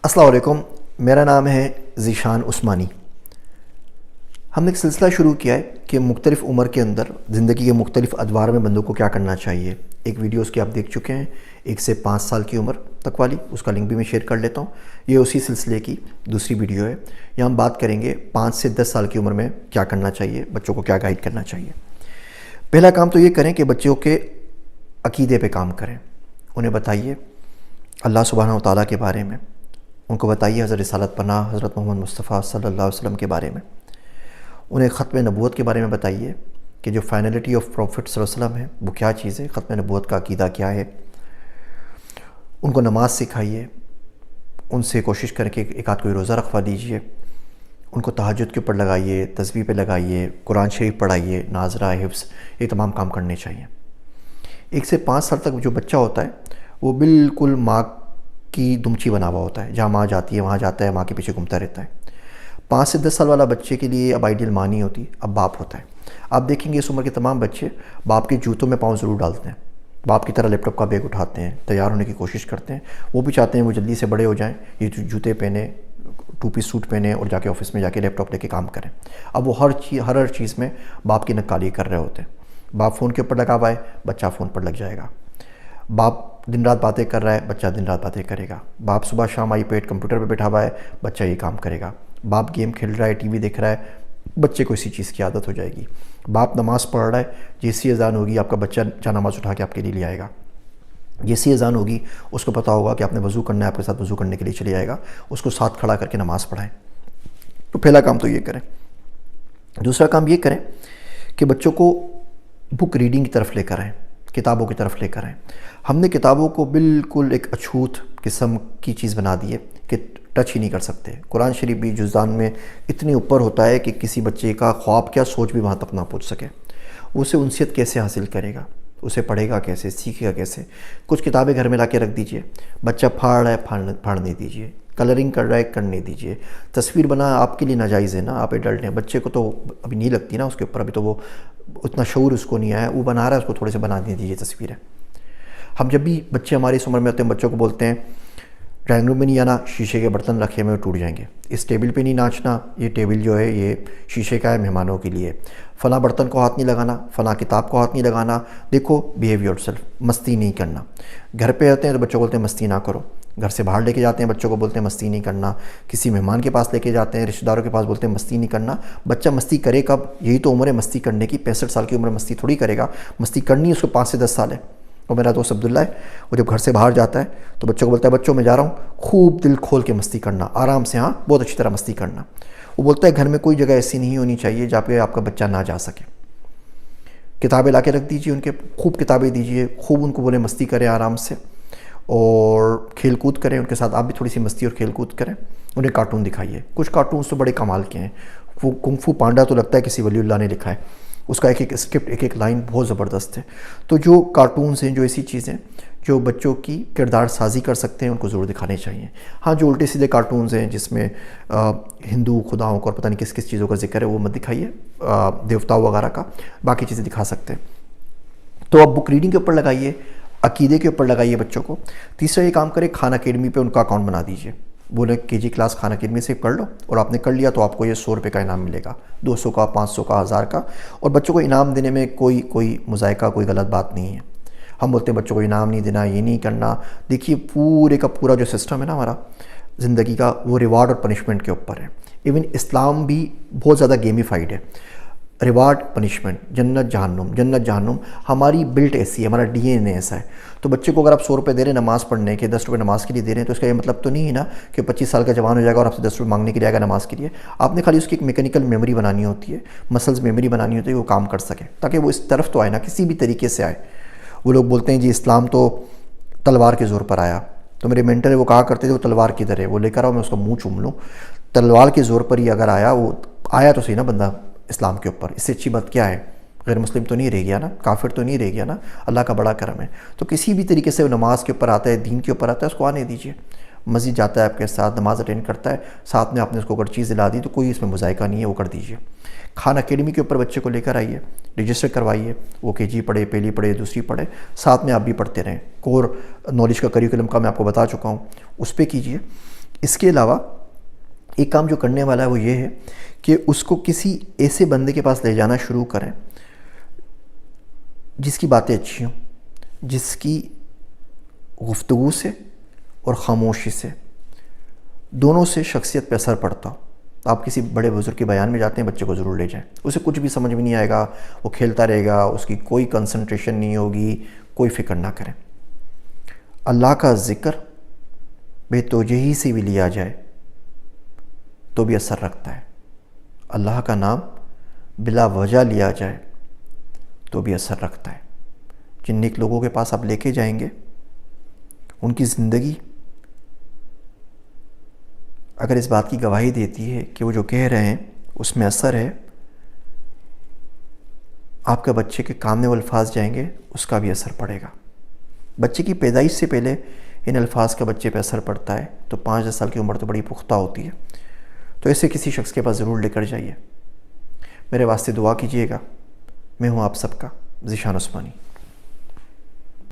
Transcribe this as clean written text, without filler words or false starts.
السلام علیکم، میرا نام ہے ذیشان عثمانی۔ ہم نے ایک سلسلہ شروع کیا ہے کہ مختلف عمر کے اندر زندگی کے مختلف ادوار میں بندوں کو کیا کرنا چاہیے۔ ایک ویڈیو اس کی آپ دیکھ چکے ہیں، 1 سے 5 سال کی عمر تک والی، اس کا لنک بھی میں شیئر کر لیتا ہوں۔ یہ اسی سلسلے کی دوسری ویڈیو ہے۔ یہاں ہم بات کریں گے 5 سے 10 سال کی عمر میں کیا کرنا چاہیے، بچوں کو کیا گائیڈ کرنا چاہیے۔ پہلا کام تو یہ کریں کہ بچوں کے عقیدے پہ کام کریں، انہیں بتائیے اللہ سبحانہ و تعالیٰ کے بارے میں، ان کو بتائیے حضرت رسالت پناہ حضرت محمد مصطفیٰ صلی اللہ علیہ وسلم کے بارے میں، انہیں ختم نبوت کے بارے میں بتائیے کہ جو فائنلٹی آف پروفٹ صلی اللہ علیہ وسلم ہے وہ کیا چیز ہے، ختم نبوت کا عقیدہ کیا ہے۔ ان کو نماز سکھائیے، ان سے کوشش کریں کہ ایک آدھ کوئی روزہ رکھوا دیجیے، ان کو تہجد کے اوپر لگائیے، تسبیح پہ لگائیے، قرآن شریف پڑھائیے، ناظرہ، حفظ، یہ تمام کام کرنے چاہیے۔ 1 سے 5 سال تک جو بچہ ہوتا ہے وہ بالکل ماں کی دمچی بنا ہوا ہوتا ہے، جہاں ماں جاتی ہے وہاں جاتا ہے، ماں کے پیچھے گھومتا رہتا ہے۔ 5 سے 10 سال والا بچے کے لیے اب آئیڈیل ماں نہیں ہوتی، اب باپ ہوتا ہے۔ آپ دیکھیں گے اس عمر کے تمام بچے باپ کے جوتوں میں پاؤں ضرور ڈالتے ہیں، باپ کی طرح لیپ ٹاپ کا بیگ اٹھاتے ہیں، تیار ہونے کی کوشش کرتے ہیں، وہ بھی چاہتے ہیں وہ جلدی سے بڑے ہو جائیں، یہ جوتے پہنے، 2 پیس سوٹ پہنے اور جا کے آفس میں جا کے لیپ ٹاپ لے کے کام کریں۔ اب وہ ہر چیز میں باپ کی نکالی کر رہے ہوتے ہیں۔ باپ فون کے اوپر لگا ہوا ہے، بچہ فون پر لگ جائے گا۔ باپ دن رات باتیں کر رہا ہے، بچہ دن رات باتیں کرے گا۔ باپ صبح شام آئی پیڈ کمپیوٹر پہ بیٹھا ہوا ہے، بچہ یہ کام کرے گا۔ باپ گیم کھیل رہا ہے، ٹی وی دیکھ رہا ہے، بچے کو اسی چیز کی عادت ہو جائے گی۔ باپ نماز پڑھ رہا ہے، جیسی اذان ہوگی آپ کا بچہ جا نماز اٹھا کے آپ کے لیے لے آئے گا۔ جیسی اذان ہوگی اس کو پتہ ہوگا کہ آپ نے وضو کرنا ہے، آپ کے ساتھ وضو کرنے کے لیے چلے آئے گا، اس کو ساتھ کھڑا کر کے نماز پڑھائیں۔ تو پہلا کام تو یہ کریں۔ دوسرا کام یہ کریں کہ بچوں کو بک ریڈنگ کی طرف لے کر آئیں، کتابوں کی طرف لے کر آئیں۔ ہم نے کتابوں کو بالکل ایک اچھوت قسم کی چیز بنا دی ہے کہ ٹچ ہی نہیں کر سکتے۔ قرآن شریف بھی جزدان میں اتنے اوپر ہوتا ہے کہ کسی بچے کا خواب کیا سوچ بھی وہاں تک نہ پہنچ سکے۔ اسے انسیت کیسے حاصل کرے گا، اسے پڑھے گا کیسے، سیکھے گا کیسے۔ کچھ کتابیں گھر میں لا کے رکھ دیجئے، بچہ پھاڑ رہا ہے پھاڑنے دیجئے، کلرنگ کر رہا ہے کرنے دیجئے۔ تصویر بنا آپ کے لیے ناجائز ہے نا، آپ ایڈلٹ ہیں، بچے کو تو ابھی نہیں لگتی نا اس کے اوپر، ابھی تو وہ اتنا شعور اس کو نہیں آیا، وہ بنا رہا ہے، اس کو تھوڑے سے بنا دیجئے تصویریں۔ ہم جب بھی بچے ہماری اس عمر میں ہوتے ہیں بچوں کو بولتے ہیں ڈرائنگ روم میں نہیں آنا، شیشے کے برتن رکھے ہوئے ٹوٹ جائیں گے، اس ٹیبل پہ نہیں ناچنا، یہ ٹیبل جو ہے یہ شیشے کا ہے، مہمانوں کے لیے، فلاں برتن کو ہاتھ نہیں لگانا، فلاں کتاب کو ہاتھ نہیں لگانا، دیکھو بیہیو یور سیلف، مستی نہیں کرنا۔ گھر پہ ہوتے ہیں تو بچوں کو بولتے ہیں مستی نہ کرو، گھر سے باہر لے کے جاتے ہیں بچوں کو بولتے ہیں مستی نہیں کرنا، کسی مہمان کے پاس لے کے جاتے ہیں، رشتہ داروں کے پاس بولتے ہیں مستی نہیں کرنا۔ بچہ مستی کرے کب؟ یہی تو عمر ہے مستی کرنے کی، 65 سال کی عمر میں مستی تھوڑی کرے گا، مستی کرنی اس کو 5 سے 10 سال ہے۔ اور میرا دوست عبداللہ ہے، وہ جب گھر سے باہر جاتا ہے تو بچوں کو بولتا ہے بچوں میں جا رہا ہوں، خوب دل کھول کے مستی کرنا، آرام سے، ہاں بہت اچھی طرح مستی کرنا۔ وہ بولتا ہے گھر میں کوئی جگہ ایسی نہیں ہونی چاہیے جہاں پہ آپ کا بچہ نہ جا سکے۔ کتابیں لا کے رکھ دیجیے، ان کے خوب کتابیں دیجیے، خوب ان کو بولے مستی کریں آرام سے، اور کھیل کود کریں ان کے ساتھ، آپ بھی تھوڑی سی مستی اور کھیل کود کریں۔ انہیں کارٹون دکھائیے، کچھ کارٹونز تو بڑے کمال کے ہیں۔ وہ کنگ فو پانڈا تو لگتا ہے کسی ولی اللہ نے لکھا ہے، اس کا ایک ایک اسکرپٹ، ایک ایک لائن بہت زبردست ہے۔ تو جو کارٹونز ہیں، جو ایسی چیزیں جو بچوں کی کردار سازی کر سکتے ہیں ان کو ضرور دکھانے چاہیے۔ ہاں جو الٹے سیدھے کارٹونز ہیں جس میں ہندو خداؤں کا اور پتہ نہیں کس کس چیزوں کا ذکر ہے وہ مت دکھائیے، دیوتاؤں وغیرہ کا، باقی چیزیں دکھا سکتے ہیں۔ تو آپ بک ریڈنگ کے اوپر لگائیے، عقیدے کے اوپر لگائیے بچوں کو۔ تیسرا یہ کام کرے، خان اکیڈمی پہ ان کا اکاؤنٹ بنا دیجیے، بولے KG کلاس خان اکیڈمی سے کر لو، اور آپ نے کر لیا تو آپ کو یہ 100 روپے کا انعام ملے گا، 200 کا، 500 کا، 1000 کا۔ اور بچوں کو انعام دینے میں کوئی مذائقہ، کوئی غلط بات نہیں ہے۔ ہم بولتے ہیں بچوں کو انعام نہیں دینا، یہ نہیں کرنا۔ دیکھیے پورے کا پورا جو سسٹم ہے نا ہمارا زندگی کا، وہ ریوارڈ اور پنشمنٹ کے اوپر ہے۔ ایون اسلام بھی بہت زیادہ گیمیفائڈ ہے، ریوارڈ پنشمنٹ، جنت جہنم ہماری بلٹ ایسی ہے، ہمارا DNA ایسا ہے۔ تو بچے کو اگر آپ 100 روپے دے رہے ہیں نماز پڑھنے کے، 10 روپے نماز کے لیے دے رہے ہیں، تو اس کا یہ مطلب تو نہیں ہے نا کہ 25 سال کا جوان ہو جائے گا اور آپ سے 10 روپے مانگنے کے لیے آئے گا نماز کے لیے۔ آپ نے خالی اس کی ایک میکینیکل میموری بنانی ہوتی ہے، مسلز میموری بنانی ہوتی ہے، وہ کام کر سکے تاکہ وہ اس طرف تو آئے نا، کسی بھی طریقے سے آئے۔ وہ لوگ بولتے ہیں جی اسلام تو تلوار کے زور پر آیا، تو میرے مینٹر ہے وہ کہا کرتے تھے وہ تلوار کدھر ہے، وہ لے کر آؤ میں اس کا منہ چوم لوں۔ تلوار کے زور پر ہی اگر آیا، وہ آیا تو صحیح نا بندہ اسلام کے اوپر، اس سے اچھی بات کیا ہے؟ غیر مسلم تو نہیں رہ گیا نا، کافر تو نہیں رہ گیا نا، اللہ کا بڑا کرم ہے۔ تو کسی بھی طریقے سے وہ نماز کے اوپر آتا ہے، دین کے اوپر آتا ہے، اس کو آنے دیجیے۔ مسجد جاتا ہے آپ کے ساتھ، نماز اٹینڈ کرتا ہے، ساتھ میں آپ نے اس کو اگر چیز دلا دی تو کوئی اس میں مذائقہ نہیں ہے، وہ کر دیجیے۔ خان اکیڈمی کے اوپر بچے کو لے کر آئیے، رجسٹر کروائیے، وہ KG پڑھے، پہلی پڑھے، دوسری پڑھے، ساتھ میں آپ بھی پڑھتے رہیں۔ کور نالج کا کریکولم کا میں آپ کو بتا چکا ہوں، اس پہ کیجیے۔ اس کے علاوہ ایک کام جو کرنے والا ہے وہ یہ ہے کہ اس کو کسی ایسے بندے کے پاس لے جانا شروع کریں جس کی باتیں اچھی ہوں، جس کی گفتگو سے اور خاموشی سے دونوں سے شخصیت پہ اثر پڑتا ہو۔ آپ کسی بڑے بزرگ کے بیان میں جاتے ہیں، بچے کو ضرور لے جائیں، اسے کچھ بھی سمجھ میں نہیں آئے گا، وہ کھیلتا رہے گا، اس کی کوئی کنسنٹریشن نہیں ہوگی، کوئی فکر نہ کریں۔ اللہ کا ذکر بے توجہی سے بھی لیا جائے تو بھی اثر رکھتا ہے، اللہ کا نام بلا وجہ لیا جائے تو بھی اثر رکھتا ہے۔ جن نیک لوگوں کے پاس آپ لے کے جائیں گے، ان کی زندگی اگر اس بات کی گواہی دیتی ہے کہ وہ جو کہہ رہے ہیں اس میں اثر ہے، آپ کا بچے کے کام میں وہ الفاظ جائیں گے، اس کا بھی اثر پڑے گا۔ بچے کی پیدائش سے پہلے ان الفاظ کا بچے پہ اثر پڑتا ہے، تو 5-10 سال کی عمر تو بڑی پختہ ہوتی ہے، تو ایسے کسی شخص کے پاس ضرور لے کر جائیے۔ میرے واسطے دعا کیجیے گا۔ میں ہوں آپ سب کا ذیشان عثمانی۔